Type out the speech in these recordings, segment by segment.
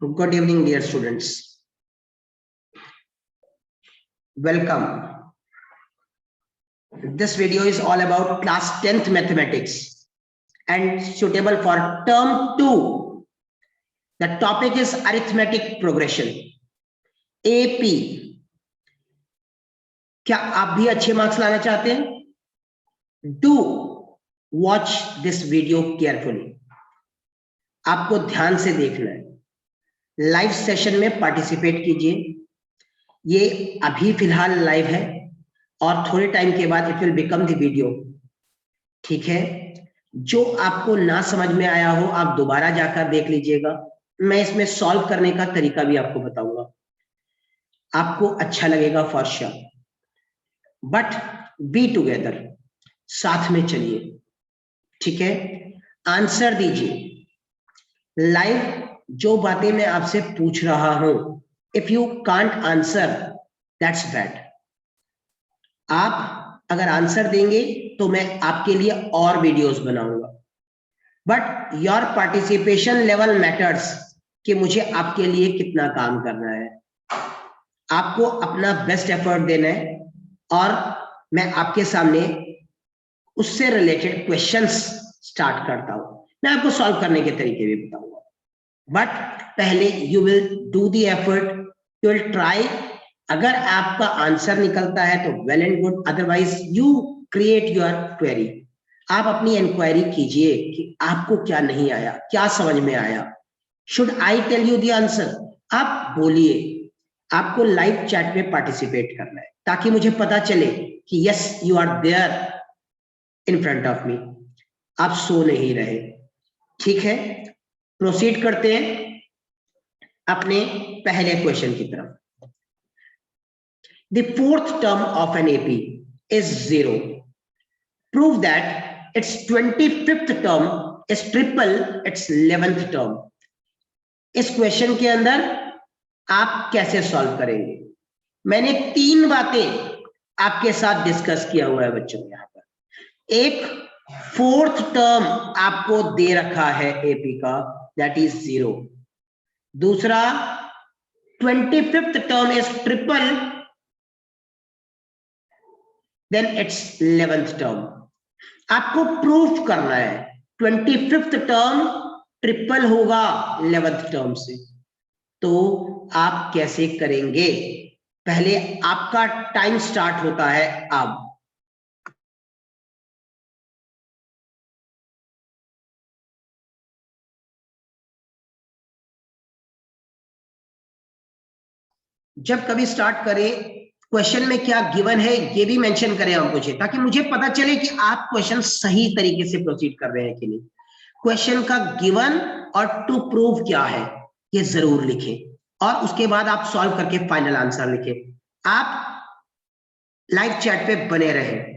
Good evening, dear students. Welcome. This video is all about class 10th mathematics and suitable for term 2. The topic is arithmetic progression. AP. क्या आप भी अच्छे marks लाना चाहते हैं? Do watch this video carefully. आपको ध्यान से देखना है. लाइव सेशन में पार्टिसिपेट कीजिए. ये अभी फिलहाल लाइव है और थोड़े टाइम के बाद it will become the video. ठीक है, जो आपको ना समझ में आया हो आप दोबारा जाकर देख लीजिएगा. मैं इसमें सॉल्व करने का तरीका भी आपको बताऊंगा. आपको अच्छा लगेगा for sure. But be together, साथ में चलिए. ठीक है, आंसर दीजिए. लाइव जो बातें मैं आपसे पूछ रहा हूं, if you can't answer that's bad. आप अगर आंसर देंगे तो मैं आपके लिए और वीडियोस बनाऊंगा. But your participation level matters, कि मुझे आपके लिए कितना काम करना है. आपको अपना बेस्ट एफर्ट देना है और मैं आपके सामने उससे रिलेटेड क्वेश्चंस स्टार्ट करता हूं. मैं आपको सॉल्व करने के तरीके भी बताऊंगा. बट पहले you will do the effort, you will try. अगर आपका आंसर निकलता है तो well and good, otherwise you create your query. आप अपनी इंक्वायरी कीजिए कि आपको क्या नहीं आया, क्या समझ में आया. Should I tell you the answer? आप बोलिए. आपको लाइव चैट में पार्टिसिपेट करना है ताकि मुझे पता चले कि yes you are there in front of me. आप सो नहीं रहे. ठीक है, प्रोसीड करते हैं अपने पहले क्वेश्चन की तरफ. The fourth term of an AP is 0. Prove that its 25th term is triple its 11th term. इस क्वेश्चन के अंदर आप कैसे सॉल्व करेंगे? मैंने 3 बातें आपके साथ डिस्कस किया हुआ है बच्चों. यहाँ पर एक फोर्थ टर्म आपको दे रखा है एपी का, दैट इज 0. दूसरा 25th term is triple then it's 11th term. आपको प्रूफ करना है 25th टर्म ट्रिपल होगा 11th टर्म से. तो आप कैसे करेंगे? पहले आपका टाइम स्टार्ट होता है अब. जब कभी स्टार्ट करें, क्वेश्चन में क्या गिवन है ये भी मेंशन करें आप मुझे, ताकि मुझे पता चले कि आप क्वेश्चन सही तरीके से प्रोसीड कर रहे हैं कि नहीं. क्वेश्चन का गिवन और टू प्रूव क्या है ये जरूर लिखें और उसके बाद आप सॉल्व करके फाइनल आंसर लिखें. आप लाइव चैट पे बने रहें.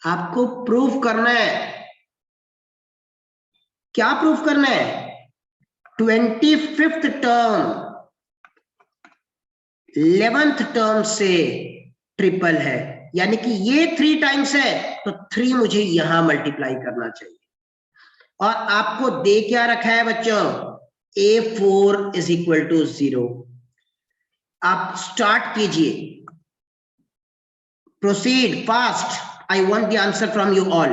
आपको प्रूफ करना है. क्या प्रूफ करना है? 25th टर्म 11th टर्म से ट्रिपल है, यानी कि ये 3 टाइम्स है तो 3 मुझे यहां मल्टीप्लाई करना चाहिए. और आपको दे क्या रखा है बच्चों? A4 is equal to 0. आप स्टार्ट कीजिए. Proceed fast. I want the answer from you all.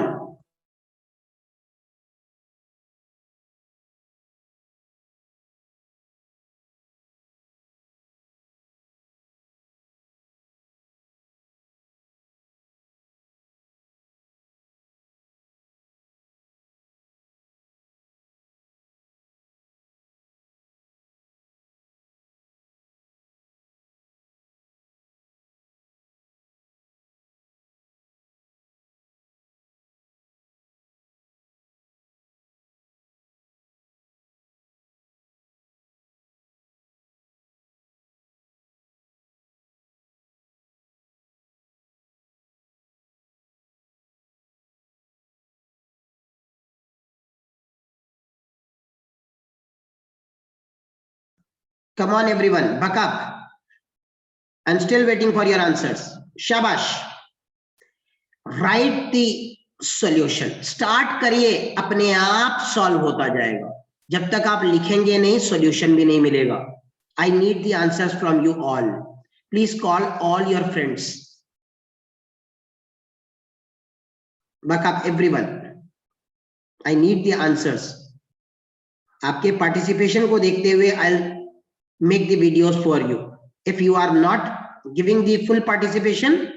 Come on everyone, buck up. I'm still waiting for your answers. Shabash. Write the solution. Start करिए, अपने आप सॉल्व होता जाएगा. जब तक आप लिखेंगे नहीं, सॉल्यूशन भी नहीं मिलेगा. I need the answers from you all. Please call all your friends. Buck up everyone. I need the answers. आपके पार्टिसिपेशन को देखते हुए I'll make the videos for you. If you are not giving the full participation,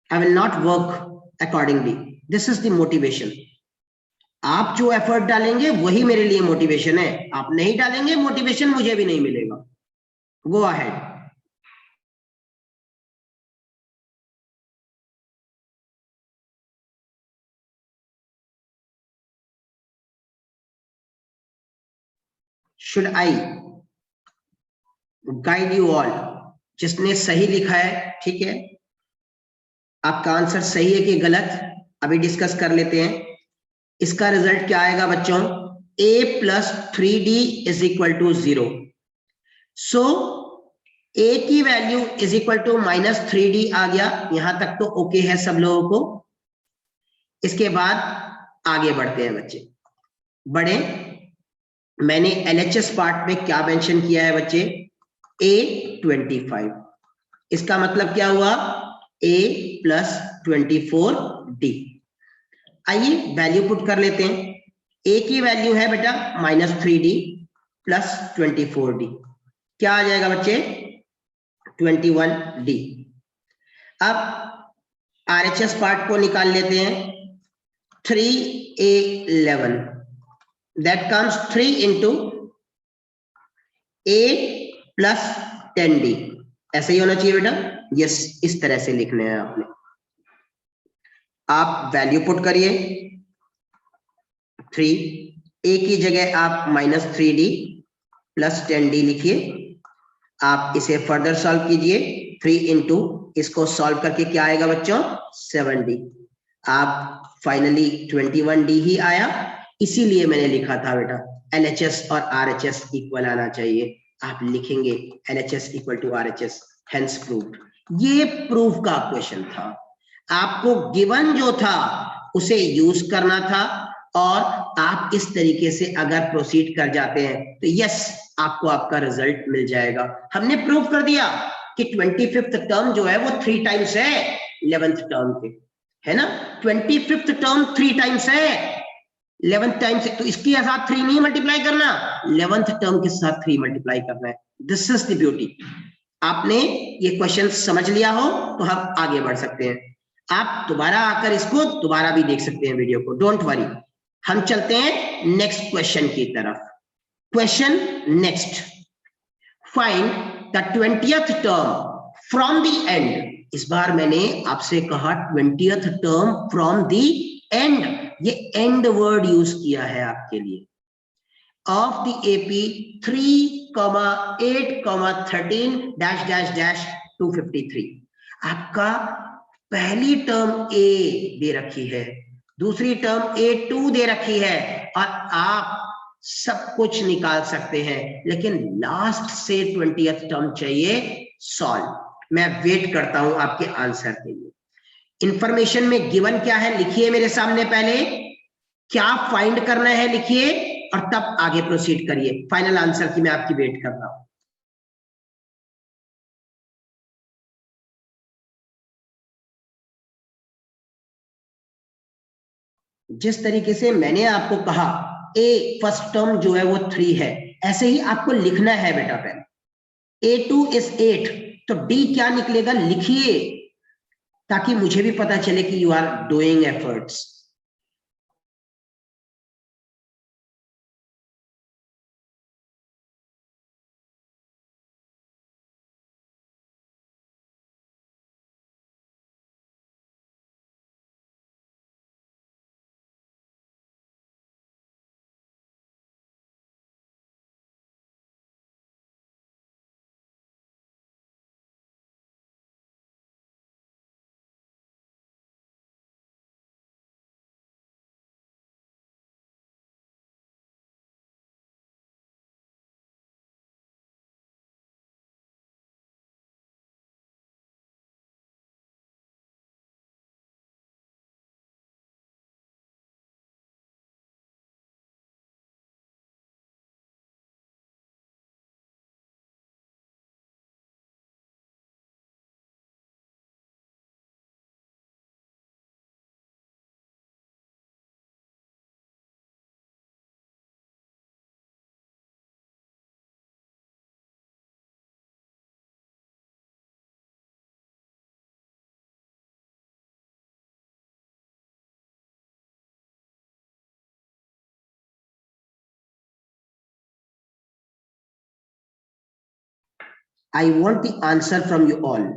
I will not work accordingly. This is the motivation. आप जो effort डालेंगे वही मेरे लिए मोटिवेशन है. आप नहीं डालेंगे, मोटिवेशन मुझे भी नहीं मिलेगा. Go ahead. Should I guide you all? जिसने सही लिखा है, ठीक है, आपका आंसर सही है कि गलत, अभी डिस्कस कर लेते हैं. इसका रिजल्ट क्या आएगा बच्चों? a plus 3d is equal to 0. So a की value is equal to minus 3d आ गया. यहां तक तो ओके है सब लोगों को. इसके बाद आगे बढ़ते हैं बच्चे. बढ़े. मैंने LHS पार्ट में क्या मेंशन किया है बच्चे? A25. इसका मतलब क्या हुआ? A plus 24d. आइए वैल्यू पुट कर लेते हैं. A की वैल्यू है बेटा -3d प्लस 24d. क्या आ जाएगा बच्चे? 21d. अब RHS पार्ट को निकाल लेते हैं. 3a11. That comes 3 into a plus 10d. ऐसे ही होना चाहिए बेटा. यस, इस तरह से लिखना है आपने. आप वैल्यू पुट करिए. 3 a की जगह आप -3d प्लस 10d लिखिए. आप इसे फर्दर सॉल्व कीजिए. 3 इंटू इसको सॉल्व करके क्या आएगा बच्चों? 7d. आप फाइनली 21d ही आया. इसीलिए मैंने लिखा था बेटा LHS और RHS इक्वल आना चाहिए. आप लिखेंगे LHS equal to RHS, hence proved. ये प्रूफ का क्वेश्चन था. आपको गिवन जो था उसे यूज करना था, और आप इस तरीके से अगर प्रोसीड कर जाते हैं तो यस, आपको आपका रिजल्ट मिल जाएगा. हमने प्रूव कर दिया कि 25th टर्म जो है वो 3 टाइम्स है 11th टर्म के, है ना. 25th टर्म 3 टाइम्स है 11th टाइम्स है, तो इसके साथ 3 नहीं मल्टीप्लाई करना, 11th टर्म के साथ 3 मल्टीप्लाई करना है. This is the beauty. आपने ये क्वेश्चन समझ लिया हो तो हम आगे बढ़ सकते हैं. आप दोबारा आकर इसको दोबारा भी देख सकते हैं वीडियो को. Don't worry. हम चलते हैं नेक्स्ट क्वेश्चन की तरफ. Question next. Find the 20th term from the end. इस बार मैंने आपसे कहा 20th term from the end. ये एंड वर्ड यूज किया है आपके लिए. Of the AP 3,8,13 -253. आपका पहली टर्म A दे रखी है, दूसरी टर्म A2 दे रखी है, और आप सब कुछ निकाल सकते हैं, लेकिन लास्ट से 20th टर्म चाहिए सॉल्व. मैं वेट करता हूं आपके आंसर के लिए. इंफॉर्मेशन में गिवन क्या है लिखिए मेरे सामने. पहले क्या फाइंड करना है लिखिए, और तब आगे प्रोसीड करिए. फाइनल आंसर की मैं आपकी वेट कर रहा हूं. जिस तरीके से मैंने आपको कहा A फर्स्ट टर्म जो है वो 3 है, ऐसे ही आपको लिखना है बेटा. पहले A2 is 8, तो D क्या निकलेगा लिखिए, ताकि मुझे भी पता चले कि you are doing efforts. I want the answer from you all.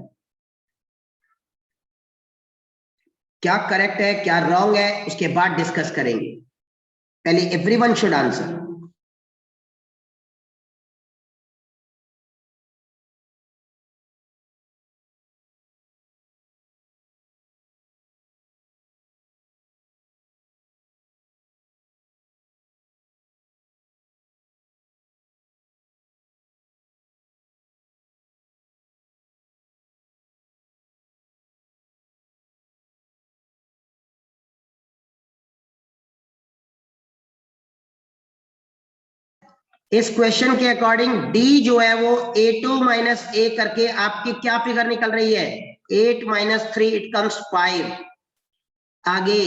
क्या करेक्ट है क्या रॉन्ग है उसके बाद डिस्कस करेंगे, पहले एवरीवन शुड आंसर। इस क्वेश्चन के अकॉर्डिंग डी जो है वो a2 माइनस ए करके आपकी क्या फिगर निकल रही है, 8 माइनस 3 इट कम्स 5। आगे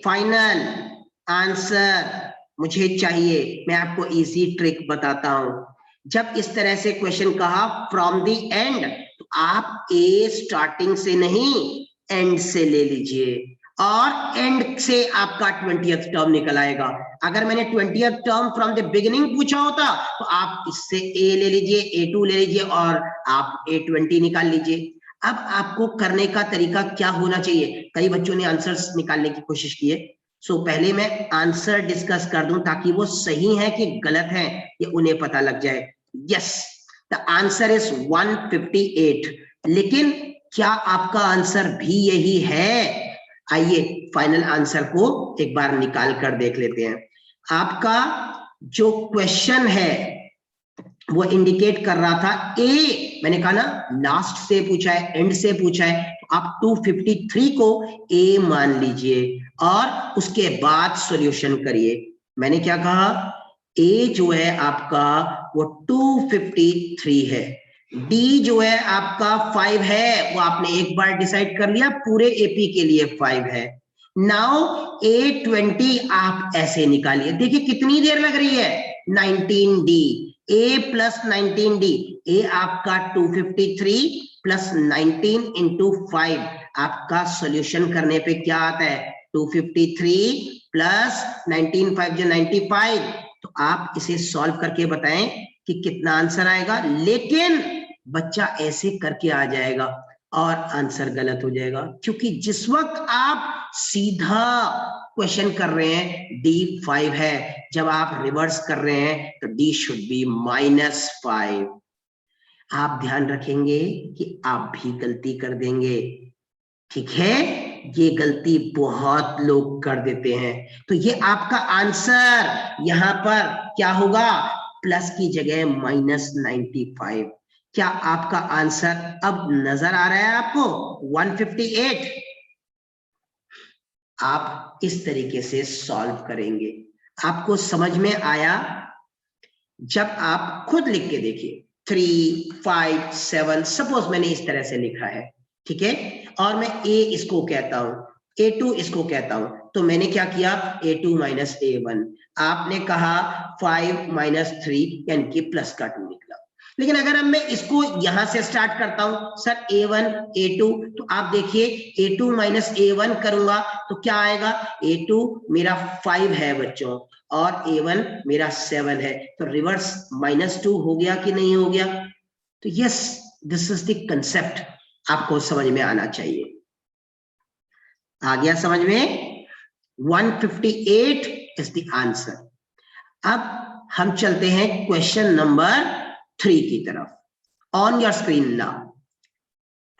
फाइनल आंसर मुझे चाहिए, मैं आपको इजी ट्रिक बताता हूं। जब इस तरह से क्वेश्चन कहा फ्रॉम द एंड, तो आप ए स्टार्टिंग से नहीं एंड से ले लीजिए और एंड से आपका 20th टर्म निकल आएगा। अगर मैंने 20th term from the beginning पूछा होता तो आप इससे ए ले लीजिए, A2 ले लीजिए और आप A20 निकाल लीजिए। अब आपको करने का तरीका क्या होना चाहिए, कई बच्चों ने आंसर्स निकालने की कोशिश की है। सो पहले मैं आंसर डिस्कस कर दूं ताकि वो सही है कि गलत है ये उन्हें पता लग जाए। Yes, the answer is 158। लेकिन क्या आपका आंसर भी यही है? आइए फाइनल आंसर को एक बार निकाल कर देख लेते हैं। आपका जो क्वेश्चन है वो इंडिकेट कर रहा था ए, मैंने कहा ना लास्ट से पूछा है एंड से पूछा है, तो आप 253 को ए मान लीजिए और उसके बाद सॉल्यूशन करिए। मैंने क्या कहा, ए जो है आपका वो 253 है, डी जो है आपका 5 है, वो आपने एक बार डिसाइड कर लिया पूरे एपी के लिए 5 है। नाउ A20 आप ऐसे निकालिए, देखिए कितनी देर लग रही है, 19D, A प्लस 19D, ए आपका 253 प्लस 19 इंटू 5, आपका सॉल्यूशन करने पे क्या आता है 253 प्लस 19 5 जो 95। तो आप इसे सॉल्व करके बताएं कि कितना आंसर आएगा, लेकिन बच्चा ऐसे करके आ जाएगा और आंसर गलत हो जाएगा, क्योंकि जिस वक्त आप सीधा क्वेश्चन कर रहे हैं D5 है, जब आप रिवर्स कर रहे हैं तो D शुड बी -5। आप ध्यान रखेंगे कि आप भी गलती कर देंगे, ठीक है, ये गलती बहुत लोग कर देते हैं। तो ये आपका आंसर यहां पर क्या होगा, प्लस की जगह -95। क्या आपका आंसर अब नजर आ रहा है आपको 158? आप इस तरीके से सॉल्व करेंगे, आपको समझ में आया? जब आप खुद लिख के देखिए 3 5 7, सपोज मैंने इस तरह से लिखा है, ठीक है, और मैं ए इसको कहता हूं, A2 इसको कहता हूं, तो मैंने क्या किया A2 माइनस A1, आपने कहा 5 माइनस 3 यानी कि प्लस का 2 निकला। लेकिन अगर अब मैं इसको यहां से स्टार्ट करता हूं सर A1 A2, तो आप देखिए A2 माइनस A1 करूंगा तो क्या आएगा, A2 मेरा 5 है बच्चों और A1 मेरा 7 है, तो रिवर्स -2 हो गया कि नहीं हो गया? तो yes, this is the concept, आपको समझ में आना चाहिए। आ गया समझ में? 158 इज द आंसर। अब हम चलते हैं क्वेश्चन नंबर 3 की तरफ। On your screen now,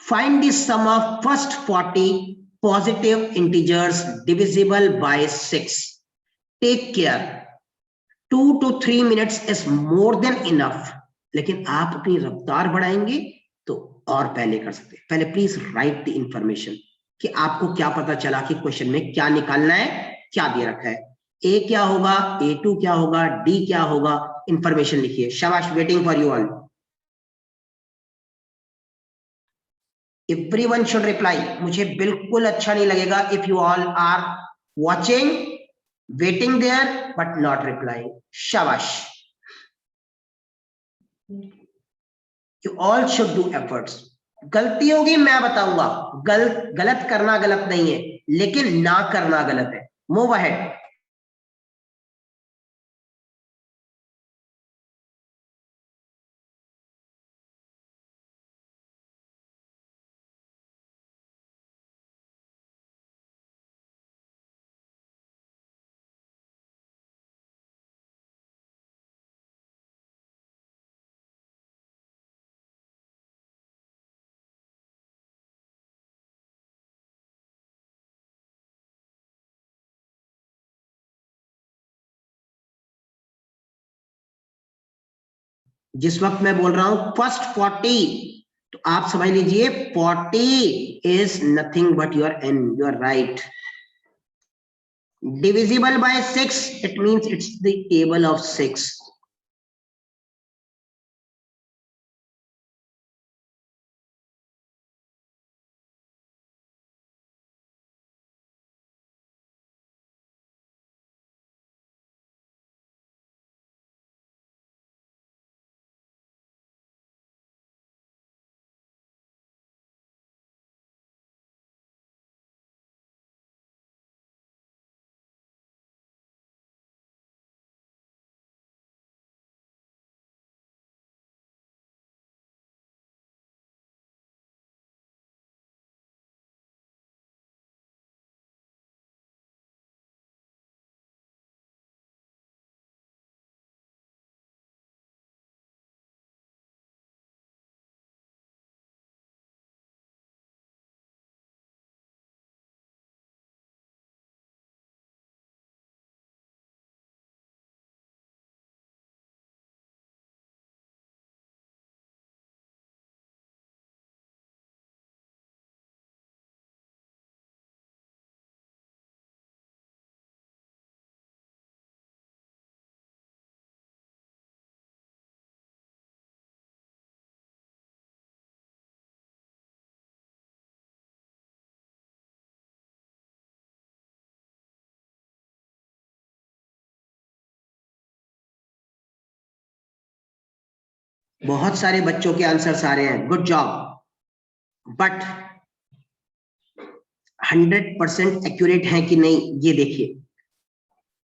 find the sum of first 40 positive integers divisible by 6। Take care, 2 to 3 minutes is more than enough, लेकिन आप अपनी रफ्तार बढ़ाएंगे तो और पहले कर सकते हैं। पहले प्लीज राइट द इंफॉर्मेशन कि आपको क्या पता चला कि क्वेश्चन में क्या निकालना है, क्या दे रखा है, ए क्या होगा, A2 क्या होगा, डी क्या होगा, इंफॉर्मेशन लिखिए। शाबाश, waiting for you all. Everyone should reply, मुझे बिल्कुल अच्छा नहीं लगेगा if you all are watching, waiting there but not replying. शाबाश, you all should do efforts. गलती होगी मैं बताऊंगा, गलत करना गलत नहीं है, लेकिन ना करना गलत है। Move ahead. जिस वक्त मैं बोल रहा हूं फर्स्ट 40, तो आप समझ लीजिए 40 is nothing but your n, you are right. divisible by 6, it means it's the table of 6। बहुत सारे बच्चों के आंसर्स आ रहे हैं, गुड जॉब। बट 100% एक्यूरेट है कि नहीं ये देखिए।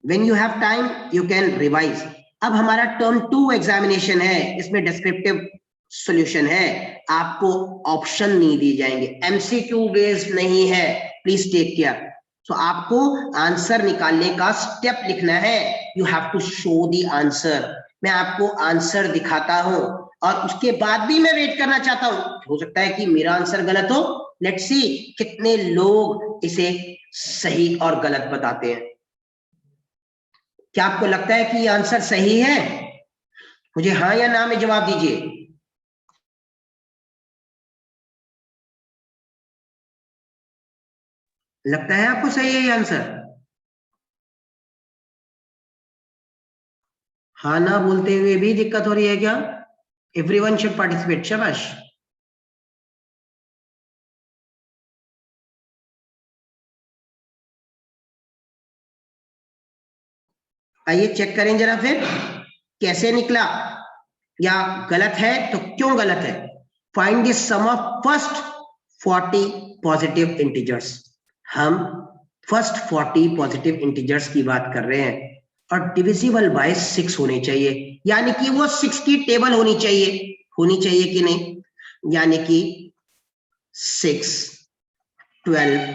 When you have time you can revise. अब हमारा टर्म 2 एग्जामिनेशन है, इसमें डिस्क्रिप्टिव सॉल्यूशन है, आपको ऑप्शन नहीं दिए जाएंगे, एमसीक्यू बेस्ड नहीं है, प्लीज टेक केयर। तो आपको आंसर निकालने का स्टेप लिखना है, you have to show the answer. मैं आपको आंसर दिखाता हूं और उसके बाद भी मैं वेट करना चाहता हूं, हो सकता है कि मेरा आंसर गलत हो, लेट्स सी कितने लोग इसे सही और गलत बताते हैं। क्या आपको लगता है कि ये आंसर सही है? मुझे हाँ या ना में जवाब दीजिए। लगता है आपको सही है ये आंसर? हाँ ना बोलते हुए भी दिक्कत हो रही है क्या? एवरीवन शुड पार्टिसिपेट, शाबाश। आइए चेक करें जरा फिर कैसे निकला, या गलत है तो क्यों गलत है। Find the sum of first 40 positive integers. हम फर्स्ट 40 पॉजिटिव इंटीजर्स की बात कर रहे हैं और डिविजिबल बाय 6 होने चाहिए, यानी कि वो 6 की टेबल होनी चाहिए कि नहीं, यानी कि 6, 12,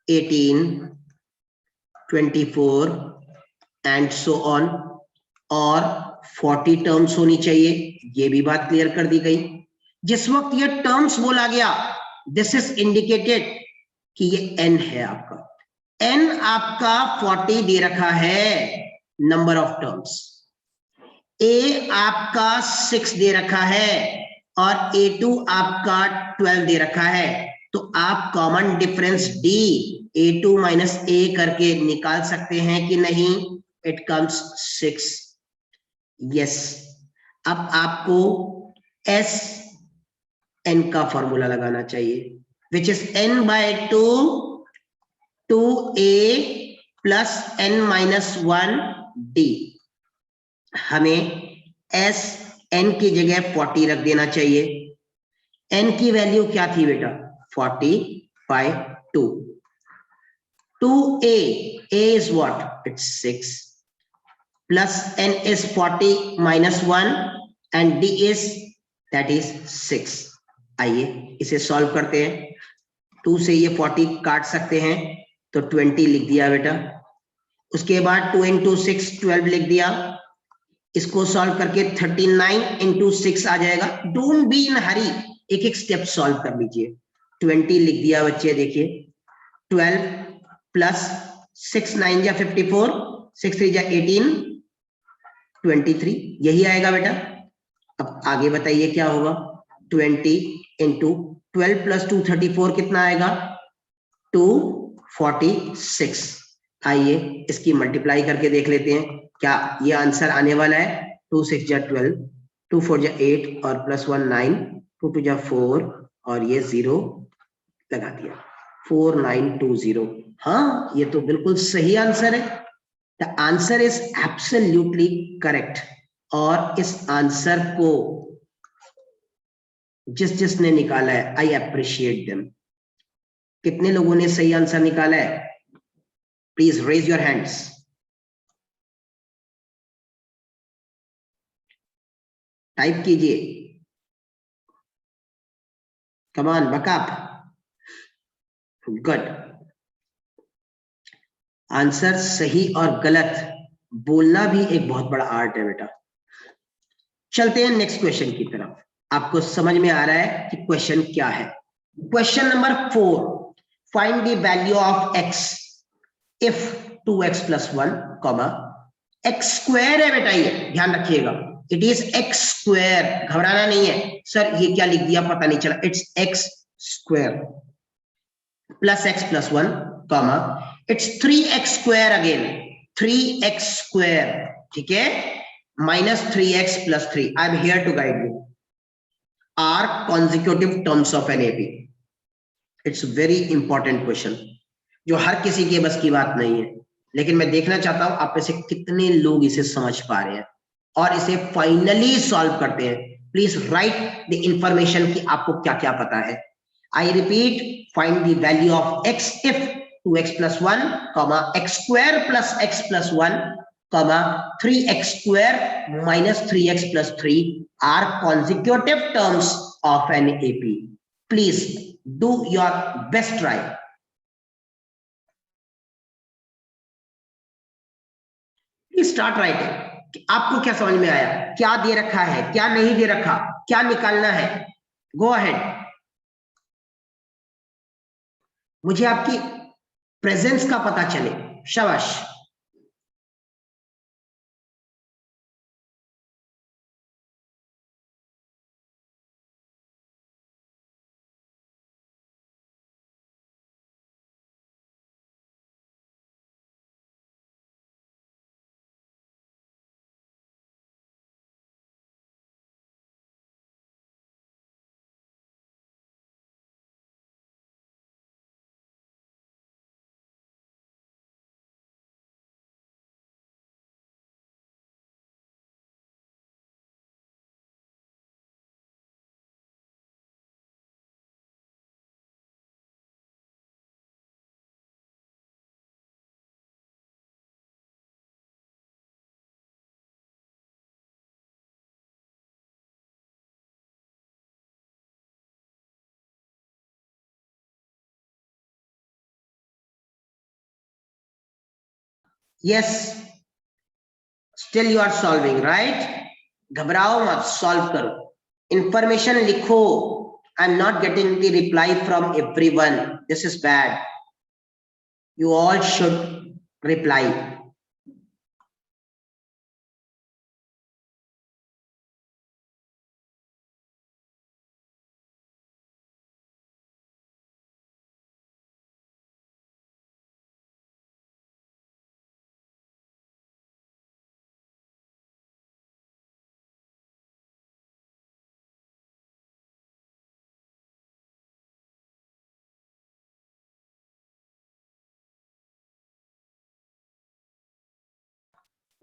18, 24 एंड सो ऑन, और 40 टर्म्स होनी चाहिए, ये भी बात क्लियर कर दी गई। जिस वक्त ये टर्म्स बोला गया, दिस इज इंडिकेटेड कि ये n है आपका, n आपका 40 दे रखा है नंबर ऑफ टर्म्स, a आपका 6 दे रखा है और a2 आपका 12 दे रखा है, तो आप common difference d a2 minus a करके निकाल सकते हैं कि नहीं, इट कम्स 6। यस, अब आपको एस एन का फॉर्मूला लगाना चाहिए, which is n by 2 2a plus n minus 1 d। हमें एस एन की जगह 40 रख देना चाहिए। n की वैल्यू क्या थी बेटा? 40 bye 2। 2a, a is what? It's 6 plus n is 40 minus 1 and d is that is 6। आइए इसे सॉल्व करते हैं। 2 से ये 40 काट सकते हैं तो 20 लिख दिया बेटा, उसके बाद 2 into 6 12 लिख दिया, इसको सॉल्व करके 39 into 6 आ जाएगा। डोंट बी इन हरी, एक एक स्टेप सॉल्व कर लीजिए। 20 लिख दिया बच्चे, देखिए 12 प्लस 6 9 या 54, 6 3 जा 18, 23, यही आएगा बेटा। अब आगे बताइए क्या होगा, 20 इंटू 12 प्लस 2 34 कितना आएगा, 246। आइए इसकी मल्टीप्लाई करके देख लेते हैं क्या ये आंसर आने वाला है। 2 6 जा 12, 2 4 जा 8 और प्लस 1 9, 2 2 जा 4 और ये 0 लगा दिया, 4920। हाँ ये तो बिल्कुल सही आंसर है। The answer is absolutely correct. और इस आंसर को जिसने निकाला है, आई अप्रिशिएट देम। कितने लोगों ने सही आंसर निकाला है, please raise your hands. Type कीजिए, come on buck up, good. Answer सही और गलत बोलना भी एक बहुत बड़ा आर्ट है बेटा। चलते हैं नेक्स्ट क्वेश्चन की तरफ। आपको समझ में आ रहा है कि क्वेश्चन क्या है। Question number 4, find the value of x if 2x plus 1 comma x square है बेटा, ये ध्यान रखिएगा, इट इज x स्क्वायर, घबराना नहीं है सर ये क्या लिख दिया पता नहीं चला, it's x square plus x plus 1 comma it's 3x square again, 3x square, ठीक है, minus 3x plus 3. I am here to guide you. Are consecutive terms of an AP. It's very important question जो हर किसी के बस की बात नहीं है, लेकिन मैं देखना चाहता हूं आप में से कितने लोग इसे समझ पा रहे हैं और इसे फाइनली सॉल्व करते हैं। प्लीज राइट द इंफॉर्मेशन कि आपको क्या क्या पता है। I repeat, find the value of x if 2x plus 1 comma x square plus x plus 1 comma 3x square minus 3x plus 3 are consecutive terms of an AP. Please do your best try. Start writing. आपको क्या समझ में आया, क्या दे रखा है, क्या नहीं दे रखा, क्या निकालना है, गो अहेड। मुझे आपकी प्रेजेंस का पता चले, शाबाश। Yes, still you are solving right, घबराओ मत, सॉल्व करो, इंफॉर्मेशन लिखो। I am not getting the reply from everyone, this is bad, you all should reply.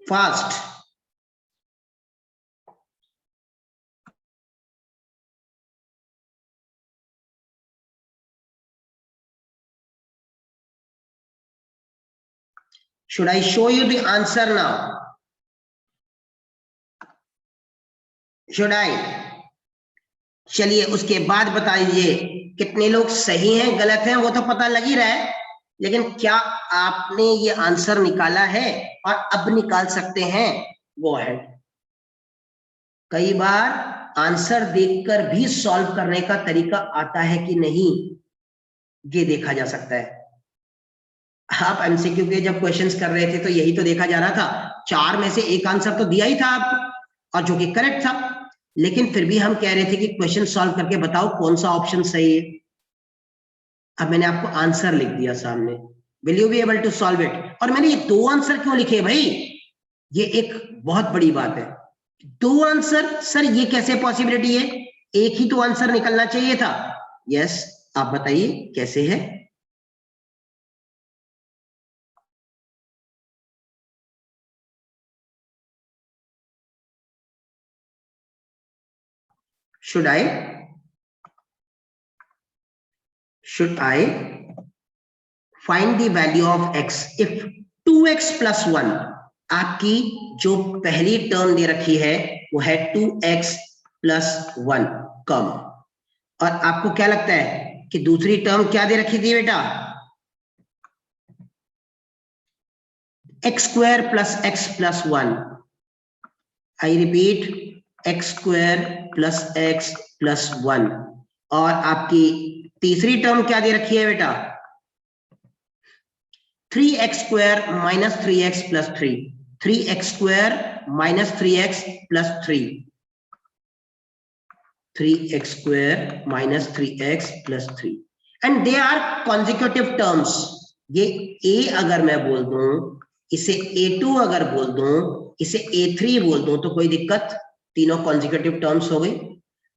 Fast, should I show you the answer now? Should I? चलिए उसके बाद बता दीजिए कितने लोग सही हैं गलत हैं, वो तो पता लग ही रहा है, लेकिन क्या आपने ये आंसर निकाला है और अब निकाल सकते हैं? Go ahead. कई बार आंसर देखकर भी सॉल्व करने का तरीका आता है कि नहीं, ये देखा जा सकता है। आप एमसीक्यू के जब क्वेश्चंस कर रहे थे तो यही तो देखा जा रहा था, 4 में से एक आंसर तो दिया ही था आपको और जो कि करेक्ट था। लेकिन फिर भी हम कह रहे थे कि क्वेश्चन सॉल्व करके बताओ कौन सा ऑप्शन सही है। अब मैंने आपको आंसर लिख दिया सामने, will you be able to solve it. और मैंने ये 2 आंसर क्यों लिखे भाई, ये एक बहुत बड़ी बात है। 2 आंसर, सर ये कैसे पॉसिबिलिटी है, एक ही तो आंसर निकलना चाहिए था। यस, आप बताइए कैसे है। Should I find the value of x if 2x plus 1, आपकी जो पहली टर्म दे रखी है वो है 2x plus 1 कम, और आपको क्या लगता है कि दूसरी टर्म क्या दे रखी थी बेटा, x square plus x plus 1। I repeat, x square plus x plus 1। और आपकी तीसरी टर्म क्या दे रखी है बेटा, 3x square minus 3x plus 3, 3x square minus 3x plus 3, 3x square minus 3x plus 3, and they are consecutive terms। ये a अगर मैं बोल दूं, इसे a2 अगर बोल दूं, इसे a3 बोल दूं तो कोई दिक्कत, तीनों consecutive terms हो गई।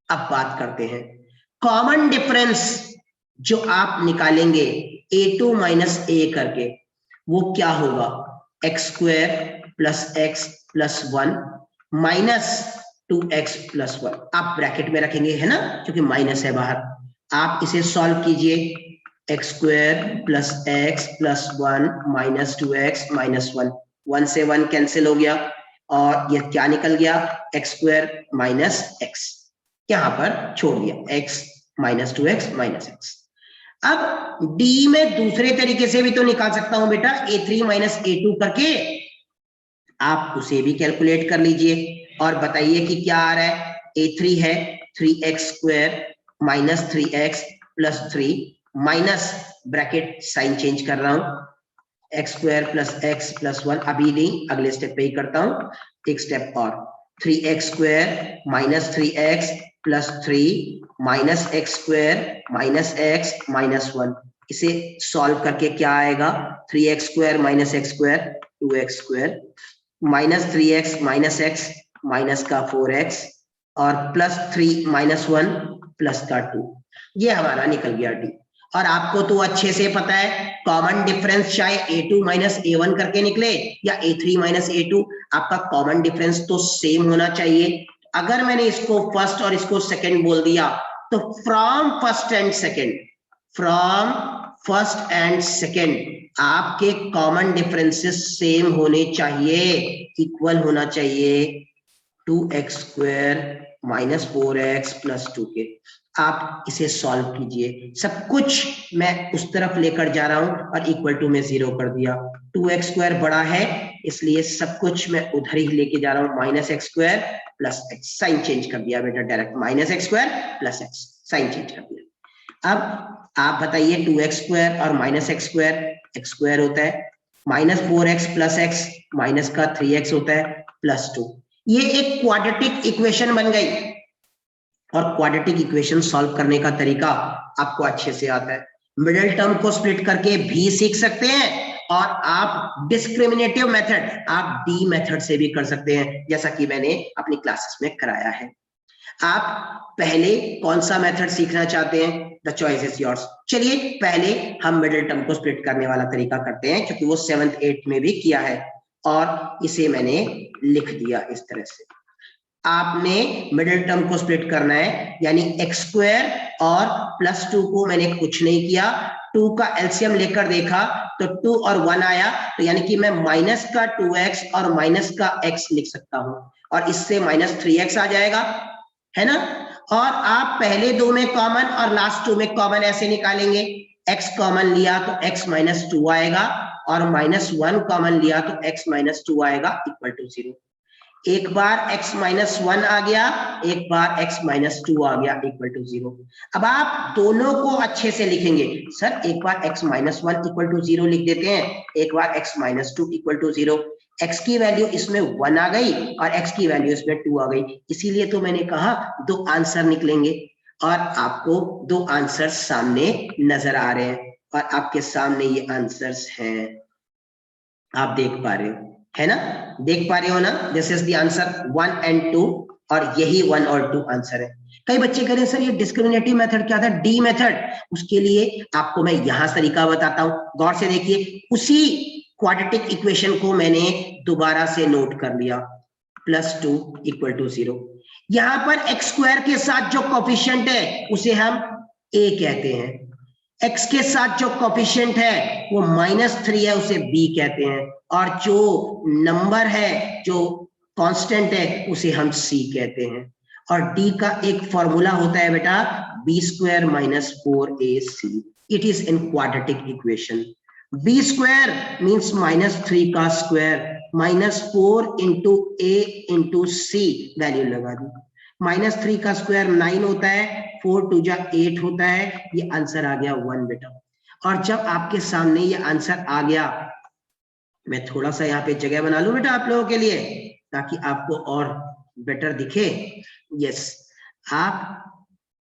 अब बात करते हैं कॉमन डिफरेंस जो आप निकालेंगे a2 माइनस a करके, वो क्या होगा, x square plus x plus 1 minus 2x plus 1। आप ब्रैकेट में रखेंगे है ना, क्योंकि माइनस है बाहर। आप इसे सॉल्व कीजिए, x square plus x plus 1 minus 2x minus 1, 1 से 1 कैंसिल हो गया, और ये क्या निकल गया, एक्स स्क्वायर माइनस एक्स, यहां पर छोड़ दिया, x minus 2x minus x. अब d में दूसरे तरीके से भी तो निकाल सकता हूं बेटा, a3 माइनस a2 करके, आप उसे भी कैलकुलेट कर लीजिए और बताइए कि क्या आ रहा है। a3 है 3x square minus 3x plus 3 minus, bracket sign change कर रहा हूं, x square plus x plus 1, अभी नहीं अगले स्टेप पे ही करता हूं, एक स्टेप और, 3x square minus 3x plus 3 minus x square minus x minus 1, इसे सॉल्व करके क्या आएगा, 3x square minus x square 2x square minus 3x minus x minus का 4x और प्लस 3 माइनस 1 प्लस का 2, ये हमारा निकल गया d। और आपको तो अच्छे से पता है कॉमन डिफरेंस चाहे a2 माइनस a1 करके निकले या a3 माइनस a2, आपका कॉमन डिफरेंस तो सेम होना चाहिए। अगर मैंने इसको फर्स्ट और इसको सेकंड बोल दिया तो from first and second, from first and second आपके कॉमन डिफरेंसेस सेम होने चाहिए, इक्वल होना चाहिए 2x square minus 4x plus 2 के। आप इसे सॉल्व कीजिए, सब कुछ मैं उस तरफ लेकर जा रहा हूं और इक्वल टू में 0 कर दिया, 2x स्क्वायर बड़ा है इसलिए सब कुछ मैं उधर ही लेके जा रहा हूं, minus x square plus x, sign change कर दिया बेटा direct, minus x square plus x, sign change कर दिया। अब आप बताइए 2x स्क्वायर और माइनस एक्स स्क्वायर होता है, minus 4x plus x minus का 3x होता है प्लस 2, ये एक क्वाड्रेटिक इक्वेशन बन गई। और क्वाड्रेटिक इक्वेशन सॉल्व करने का तरीका आपको अच्छे से आता है, मिडिल टर्म को स्प्लिट करके भी सीख सकते हैं, और आप डिस्क्रिमिनेटिव मेथड आप डी मेथड से भी कर सकते हैं, जैसा कि मैंने अपनी क्लासेस में कराया है। आप पहले कौन सा मेथड सीखना चाहते हैं, द चॉइस इज योर्स। चलिए पहले हम मिडिल टर्म को स्प्लिट करने वाला तरीका करते हैं, क्योंकि वो 7th 8th में भी किया है, और इसे मैंने लिख दिया इस तरह से। आपने मिडिल टर्म को स्प्लिट करना है, यानी एक्स स्क्वायर और प्लस 2 को मैंने कुछ नहीं किया, 2 का एलसीएम लेकर देखा तो 2 और 1 आया, तो यानी कि मैं माइनस का 2x और माइनस का x लिख सकता हूं, और इससे माइनस 3x आ जाएगा, है ना। और आप पहले 2 में कॉमन और लास्ट 2 में कॉमन ऐसे निकालेंगे, x कॉमन लिया तो x माइनस 2 आएगा, और माइनस 1 कॉमन लिया तो x माइनस 2 आएगा, इक्वल टू 0। एक बार x माइनस वन आ गया, एक बार x माइनस टू आ गया इक्वल टू 0। अब आप दोनों को अच्छे से लिखेंगे। सर एक बार x minus one equal to 0 लिख देते हैं, एक बार x minus two equal to 0। x की वैल्यू इसमें 1 आ गई और x की वैल्यू इसमें 2 आ गई, इसीलिए तो मैंने कहा दो आंसर निकलेंगे। और आपको दो आंसर सामने नजर आ रहे हैं और आपके सामने ये आंसर्स हैं, आप देख पा रहे हो, है ना? देख पा रहे हो ना? This is the answer 1 and 2, और यही 1 और 2 आंसर है। कई बच्चे कह रहे हैं सर ये डिस्क्रिमिनेटिव मेथड क्या था, डी मेथड। उसके लिए आपको मैं यहां तरीका बताता हूं, गौर से देखिए। उसी क्वाड्रेटिक इक्वेशन को मैंने दोबारा से नोट कर लिया, प्लस टू इक्वल टू 0। यहां पर एक्स स्क्वायर के साथ जो कोफिशिएंट है उसे हम ए कहते हैं, x के साथ जो कोफिशिएंट है वो -3 है उसे b कहते हैं, और जो नंबर है जो कांस्टेंट है उसे हम c कहते हैं। और d का एक फॉर्मूला होता है बेटा b square minus 4ac। It is in quadratic equation. b square means -3 का square minus 4 into a into c, value लगा दी। -3 का स्क्वायर 9 होता है, 4 टू जा 8 होता है, ये आंसर आ गया 1 बेटा। और जब आपके सामने ये आंसर आ गया, मैं थोड़ा सा यहाँ पे जगह बना लूं बेटा आप लोगों के लिए ताकि आपको और बेटर दिखे। यस, आप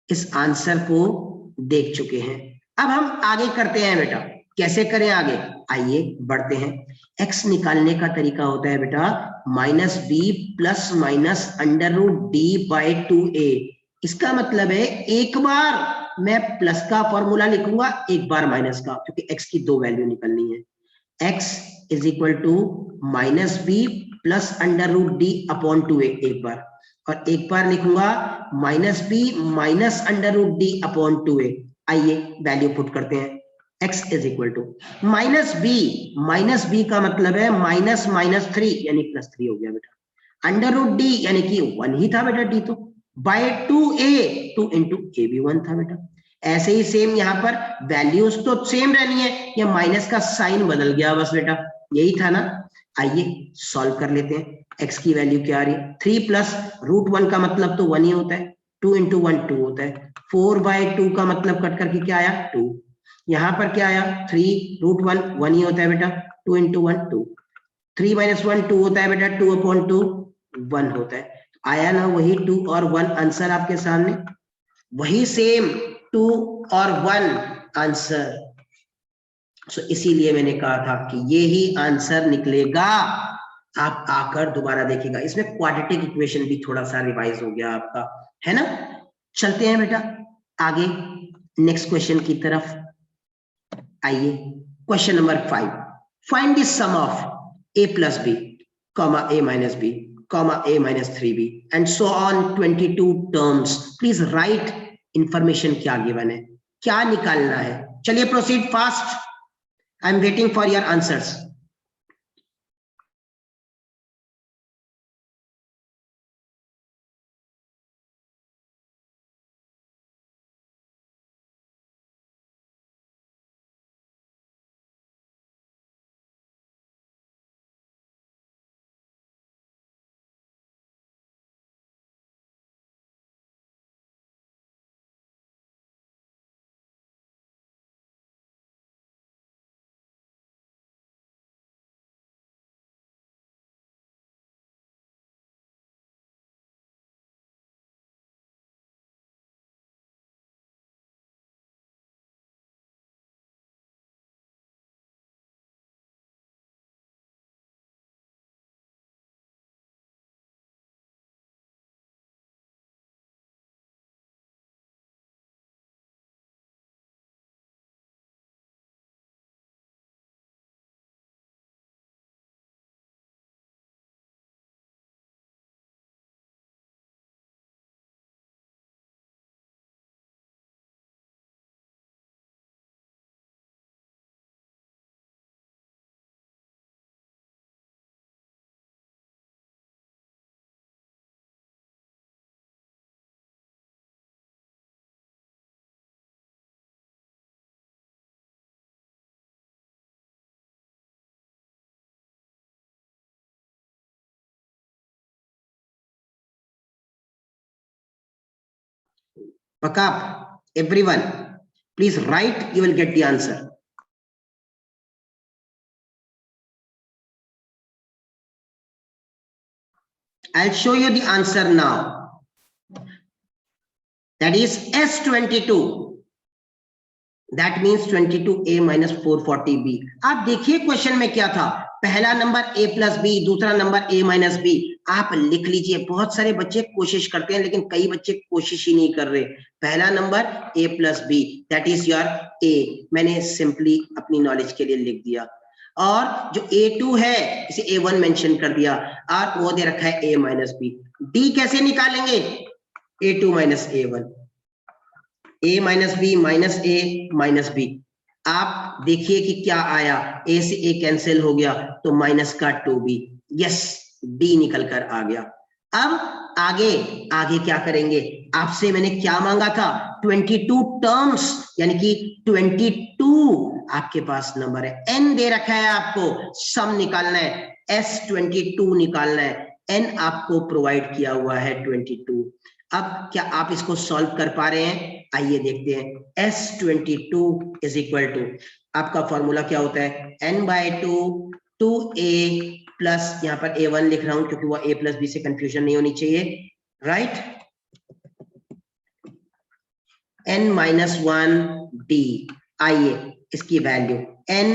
इस आंसर को देख चुके हैं। अब हम आगे करते हैं बेटा, कैसे करें आगे, आइए बढ़ते हैं। x निकालने का तरीका होता है बेटा -b plus minus under root D by 2a। इसका मतलब है एक बार मैं प्लस का फॉर्मूला लिखूंगा, एक बार माइनस का, क्योंकि x की दो वैल्यू निकलनी है। x is equal to -b plus under root D upon 2a एक बार, और एक बार लिखूंगा -b minus under root D upon 2a। आइए वैल्यू पुट करते हैं। x is equal to minus B का मतलब है -3 यानी +3 हो गया बेटा, अंडर रूट डी यानी कि 1 ही था बेटा डी तो, बाय 2a, 2 इंटू ए भी 1 था बेटा। ऐसे ही सेम यहाँ पर वैल्यूज तो सेम रहनी है, ये माइनस का साइन बदल गया बस बेटा, यही था ना। आइए सॉल्व कर लेते हैं। x की वैल्यू क्या आ रही है, 3 प्लस √1 का मतलब तो 1 ही होता है, 2 इंटू 1 2 होता है, 4/2 का मतलब कट करके क्या आया 2, यहाँ पर क्या आया 3 √1 1 ही होता है बेटा, 2 इंटू 1 2, 3 माइनस 1 2 होता है बेटा, 2/2 1 होता है, आया ना वही 2 और 1 आंसर आपके सामने, वही सेम 2 और 1 आंसर। सो इसीलिए मैंने कहा था कि ये ही आंसर निकलेगा। आप आकर दोबारा देखिएगा, इसमें क्वाड्रेटिक इक्वेशन भी थोड़ा सा रिवाइज हो गया आपका, है ना। चलते हैं बेटा आगे नेक्स्ट क्वेश्चन की तरफ। आइए question number 5, find the sum of a plus B comma a minus B comma a minus 3b and so on 22 terms. Please write information क्या गिवन है, क्या निकालना है। चलिए proceed fast, I am waiting for your answers. पक्का? Everyone please write, you will get the answer. I'll show you the answer now. That is S22. That means 22A minus 440B. आप देखिए question में क्या था, पहला number A plus B, दूसरा number A minus B. आप लिख लीजिए. बहुत सारे बच्चे कोशिश करते हैं लेकिन कई बच्चे कोशिश ही नहीं कर रहे. पहला number A plus B, that is your A. मैंने सिंपली अपनी नॉलेज के लिए लिख दिया. और जो A2 है इसे A1 मेंशन कर दिया और वो दे रखा है A माइनस बी. D कैसे निकालेंगे? A2 minus A1, A minus B minus A minus B. आप देखिए कि क्या आया, A से A कैंसिल हो गया तो माइनस का 2B. यस, D निकल कर आ गया. अब आगे आगे क्या करेंगे? आपसे मैंने क्या मांगा था? 22 टर्म्स, यानी कि 22 आपके पास नंबर है. N दे रखा है आपको, सम निकालना है, S22 निकालना है. N आपको प्रोवाइड किया हुआ है 22. अब क्या आप इसको सॉल्व कर पा रहे हैं? आइए देखते हैं. S22 इज इक्वल टू, आपका फॉर्मूला क्या होता है? N/2 2A प्लस, यहाँ पर A1 लिख रहा हूं क्योंकि वो A प्लस बी से कंफ्यूजन नहीं होनी चाहिए, राइट? N minus 1D. आइए इसकी वैल्यू, N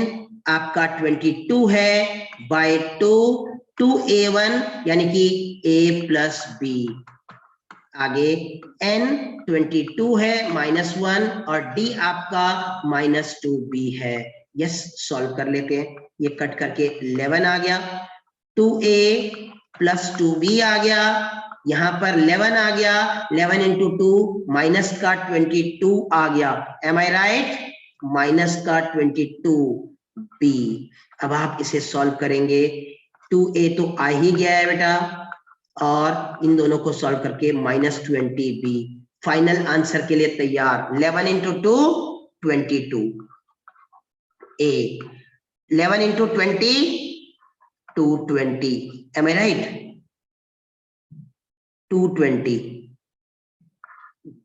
आपका 22 है बाय 2A1 यानी कि A प्लस बी. आगे N 22 है -1 और D आपका -2B है. यस, सॉल्व कर लेते हैं. ये कट करके 11 आ गया, 2A प्लस 2B आ गया, यहां पर 11 आ गया, 11 इंटू 2 माइनस का 22 आ गया. M I right? माइनस का 22B. अब आप इसे सॉल्व करेंगे. 2A तो आ ही गया है बेटा, और इन दोनों को सॉल्व करके -20B. फाइनल आंसर के लिए तैयार. 11 into 2 22. A 11 into 20 220. Am I right? 220.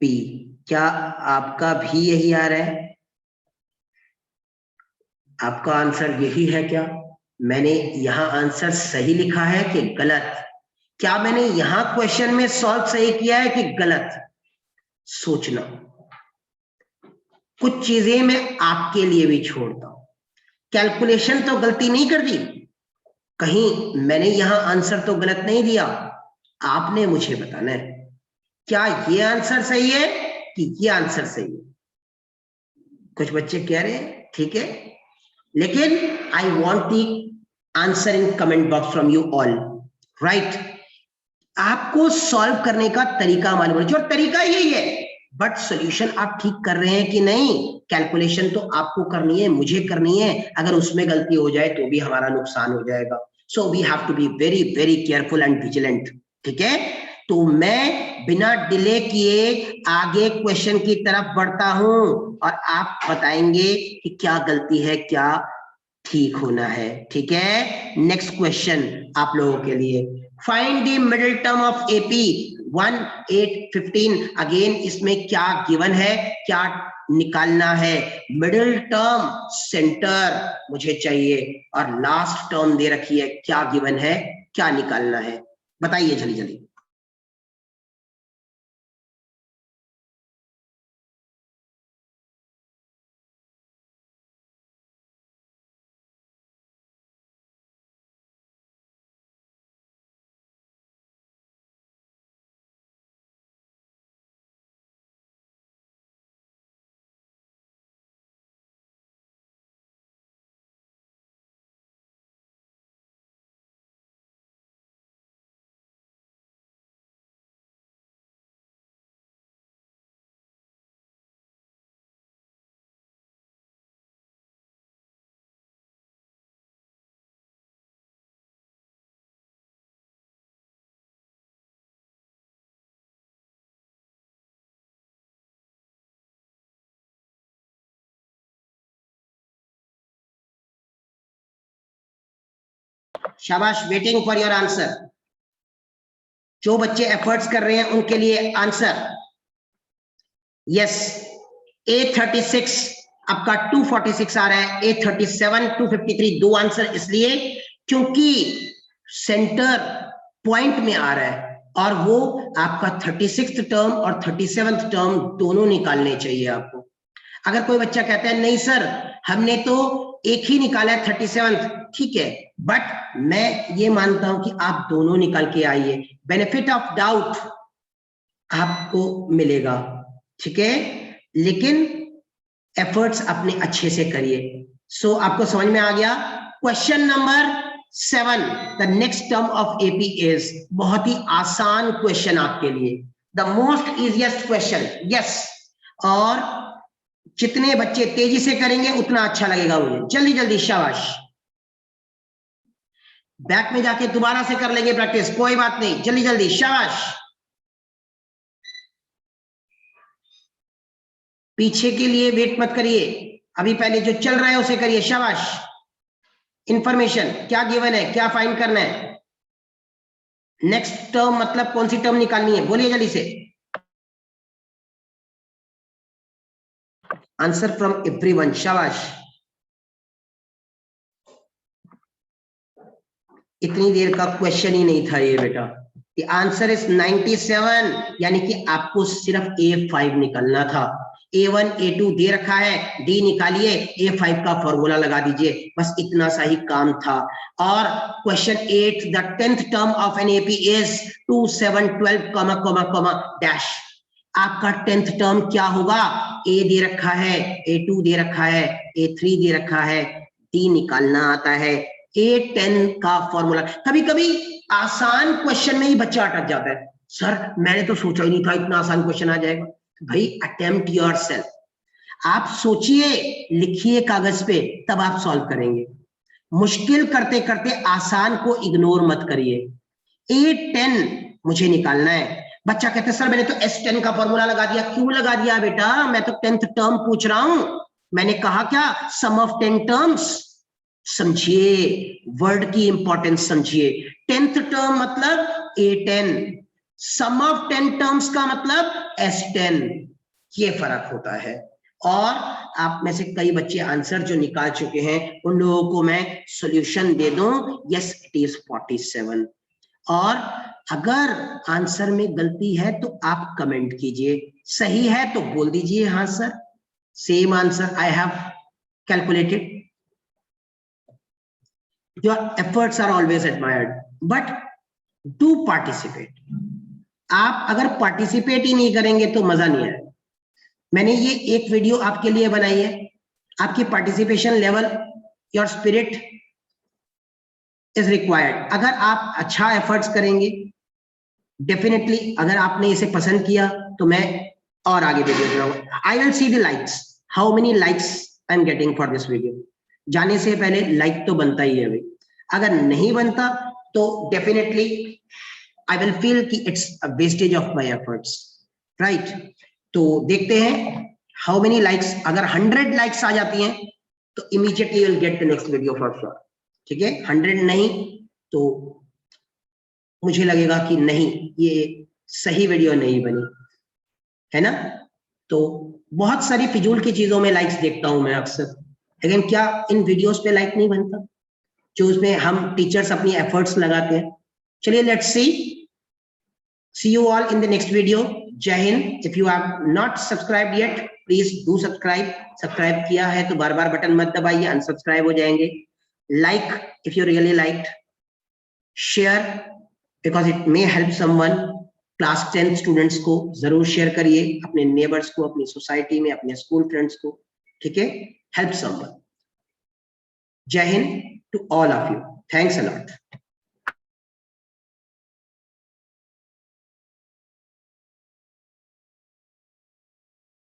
B. क्या आपका भी यही आ रहा है? आपका आंसर यही है क्या? मैंने यहां आंसर सही लिखा है कि गलत? क्या मैंने यहां क्वेश्चन में सॉल्व सही किया है कि गलत? सोचना. कुछ चीजें मैं आपके लिए भी छोड़ता हूं. कैलकुलेशन तो गलती नहीं कर दी, कहीं मैंने यहां आंसर तो गलत नहीं दिया. आपने मुझे बताना है क्या ये आंसर सही है कि ये आंसर सही है. कुछ बच्चे कह रहे हैं ठीक है, लेकिन I want the answer in comment box from you all, right? आपको सॉल्व करने का तरीका मालूम होना चाहिए, और तरीका यही है, बट सॉल्यूशन आप ठीक कर रहे हैं कि नहीं. कैलकुलेशन तो आपको करनी है, मुझे करनी है. अगर उसमें गलती हो जाए तो भी हमारा नुकसान हो जाएगा. So we have to be very very careful and vigilant. ठीक है, तो मैं बिना डिले किए आगे क्वेश्चन की तरफ बढ़ता हूं और आप बताएंगे कि क्या गलती है, क्या ठीक होना है. ठीक है, नेक्स्ट क्वेश्चन आप लोगों के लिए. Find the middle term of AP 1 8 15. Again इसमें क्या गिवन है, क्या निकालना है? मिडिल टर्म, सेंटर मुझे चाहिए, और लास्ट टर्म दे रखी है. क्या गिवन है, क्या निकालना है? बताइए जल्दी जल्दी. शाबाश, वेटिंग फॉर योर आंसर. जो बच्चे एफर्ट्स कर रहे हैं उनके लिए आंसर. यस, A36 आपका 246 आ रहा है, A37 253, दो आंसर इसलिए क्योंकि सेंटर पॉइंट में आ रहा है और वो आपका 36th टर्म और 37th टर्म दोनों निकालने चाहिए आपको। अगर कोई बच्चा कहता है नहीं सर हमने तो एक ही निकाला है 37th, ठीक है, बट मैं ये मानता हूं कि आप दोनों निकाल के आइए, बेनिफिट ऑफ डाउट आपको मिलेगा, ठीक है, लेकिन एफर्ट्स अपने अच्छे से करिए। सो आपको समझ में आ गया। Question number 7, the next term of AP is, बहुत ही आसान क्वेश्चन आपके लिए, the most easiest question, yes, और जितने बच्चे तेजी से करेंगे उतना अच्छा लगेगा मुझे। जल्दी जल्दी, शाबाश, बैक में जाके दोबारा से कर लेंगे प्रैक्टिस, कोई बात नहीं, जल्दी जल्दी, शाबाश। पीछे के लिए वेट मत करिए, अभी पहले जो चल रहा है उसे करिए, शाबाश। इंफॉर्मेशन क्या गिवन है, क्या फाइंड करना है, नेक्स्ट टर्म मतलब कौन सी टर्म निकालनी है, बोलिए जल्दी से। आंसर फ्रॉम एवरीवन, शाबाश। इतनी देर का क्वेश्चन ही नहीं था ये बेटा। द आंसर इज 97, यानी कि आपको सिर्फ A5 निकलना था। A1 A2 दे रखा है, D निकालिए, A5 का फॉर्मूला लगा दीजिए, बस इतना सा ही काम था। और question 8, the 10th term of an AP is 2 7 12 comma comma comma dash. आपका 10th टर्म क्या होगा, A दे रखा है, A2 दे रखा है, A3 दे रखा है, D निकालना आता है, A10 का फॉर्मूला। कभी कभी आसान क्वेश्चन में ही बच्चा अटक जाता है, सर मैंने तो सोचा ही नहीं था इतना आसान क्वेश्चन आ जाएगा। भाई अटेम्प्ट योरसेल्फ, आप सोचिए, लिखिए कागज पे, तब आप सॉल्व करेंगे। मुश्किल करते करते आसान को इग्नोर मत करिए। A10 मुझे निकालना है, बच्चा कहते हैं सर मैंने तो S10 का फॉर्मूला लगा दिया। क्यों लगा दिया बेटा, मैं तो 10th टर्म पूछ रहा हूं, मैंने कहा क्या, सम ऑफ 10 टर्म्स। समझिए वर्ड की इंपॉर्टेंस, समझिए 10th टर्म मतलब A10, सम ऑफ 10 टर्म्स का मतलब S10, ये फर्क होता है। और आप में से कई बच्चे आंसर जो निकाल चुके हैं उन लोगों को मैं सॉल्यूशन दे दूं, यस इट इज 47। और अगर आंसर में गलती है तो आप कमेंट कीजिए, सही है तो बोल दीजिए हाँ sir same answer I have calculated. Your efforts are always admired, but do participate. आप अगर पार्टिसिपेट ही नहीं करेंगे तो मजा नहीं आएगा। मैंने ये एक वीडियो आपके लिए बनाई है, आपकी participation level, your spirit is required. अगर आप अच्छा एफर्ट्स करेंगे, डेफिनेटली अगर आपने इसे पसंद किया तो मैं और आगे वीडियो बनाऊंगा। I will see the likes, how many likes I am getting for this video. जाने से पहले लाइक तो बनता ही है भाई, अगर नहीं बनता तो डेफिनेटली आई विल फील कि it's a wastage of my efforts, right. तो देखते हैं हाउ मेनी लाइक्स, अगर 100 लाइक्स आ जाती हैं तो immediately will get the next video for sure, ठीक है। 100 नहीं तो मुझे लगेगा कि नहीं ये सही वीडियो नहीं बनी है ना। तो बहुत सारी फिजूल की चीजों में लाइक्स देखता हूं मैं अक्सर, लेकिन क्या इन वीडियोस पे लाइक नहीं बनता जो उसमें हम टीचर्स अपनी एफर्ट्स लगाते हैं। चलिए let's see you all in the next video. जय हिंद। If you have not subscribed yet please do subscribe. Subscribe किया है तो बार बार बटन मत दबाइए, अनसब्सक्राइब हो जाएंगे। Like if you really liked, share because it may help someone. Class 10 students को जरूर शेयर करिए, अपने नेबर्स को, अपनी सोसाइटी में, अपने स्कूल फ्रेंड्स को, ठीक है। Help someone. जय Hind to all of you. Thanks a lot.